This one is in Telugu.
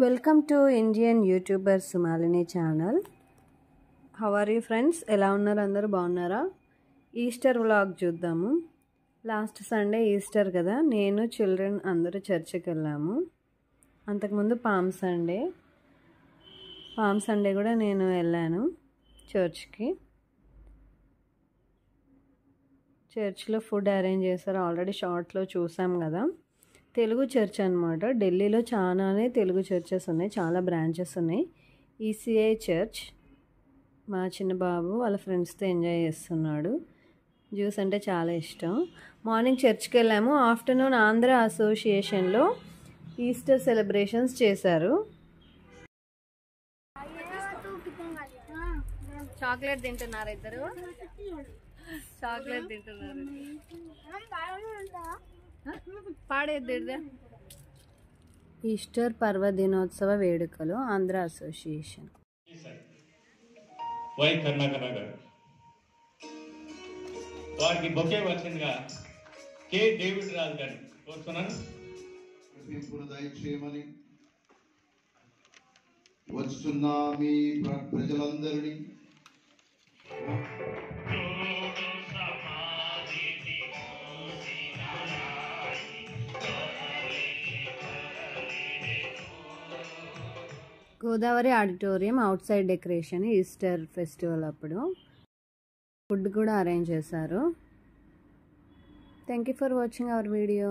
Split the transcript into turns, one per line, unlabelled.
Welcome to Indian YouTuber Sumalini channel. How are you friends? ఎలా ఉన్నారు? అందరూ బాగున్నారా? ఈస్టర్ వ్లాగ్ చూద్దాము. లాస్ట్ సండే ఈస్టర్ కదా, నేను చిల్డ్రన్ అందరూ చర్చికి వెళ్ళాము. అంతకుముందు పామ్ సండే కూడా నేను వెళ్ళాను చర్చ్కి. చర్చ్లో ఫుడ్ అరేంజ్ చేశారు, ఆల్రెడీ షార్ట్లో చూసాం కదా. తెలుగు చర్చ్ అనమాట. ఢిల్లీలో చాలానే తెలుగు చర్చెస్ ఉన్నాయి, చాలా బ్రాంచెస్ ఉన్నాయి. ECI church. మా చిన్న బాబు వాళ్ళ ఫ్రెండ్స్తో ఎంజాయ్ చేస్తున్నాడు. జ్యూస్ అంటే చాలా ఇష్టం. మార్నింగ్ చర్చ్కి వెళ్ళాము. ఆఫ్టర్నూన్ ఆంధ్ర అసోసియేషన్లో ఈస్టర్ సెలబ్రేషన్స్ చేశారు. చాక్లెట్ తింటున్నారు ఇద్దరు, చాక్లెట్ తింటున్నారు. పాడేద్దా ఈస్టర్ పర్వదినోత్సవ వేడుకలు ఆంధ్ర అసోసియేషన్.
వై కర్ణాకర్ గారు వారికి బొకే వచ్చిందిగా కె డేవిడ్ రాజు గారు కోరుతున్నాను.
దయచేయమని వస్తున్న మీ ప్రజలందరినీ
Godavari auditorium out side decoration. Easter festival అప్పుడు ఫుడ్ కూడా అరేంజ్ చేశారు. Thank you for watching our video.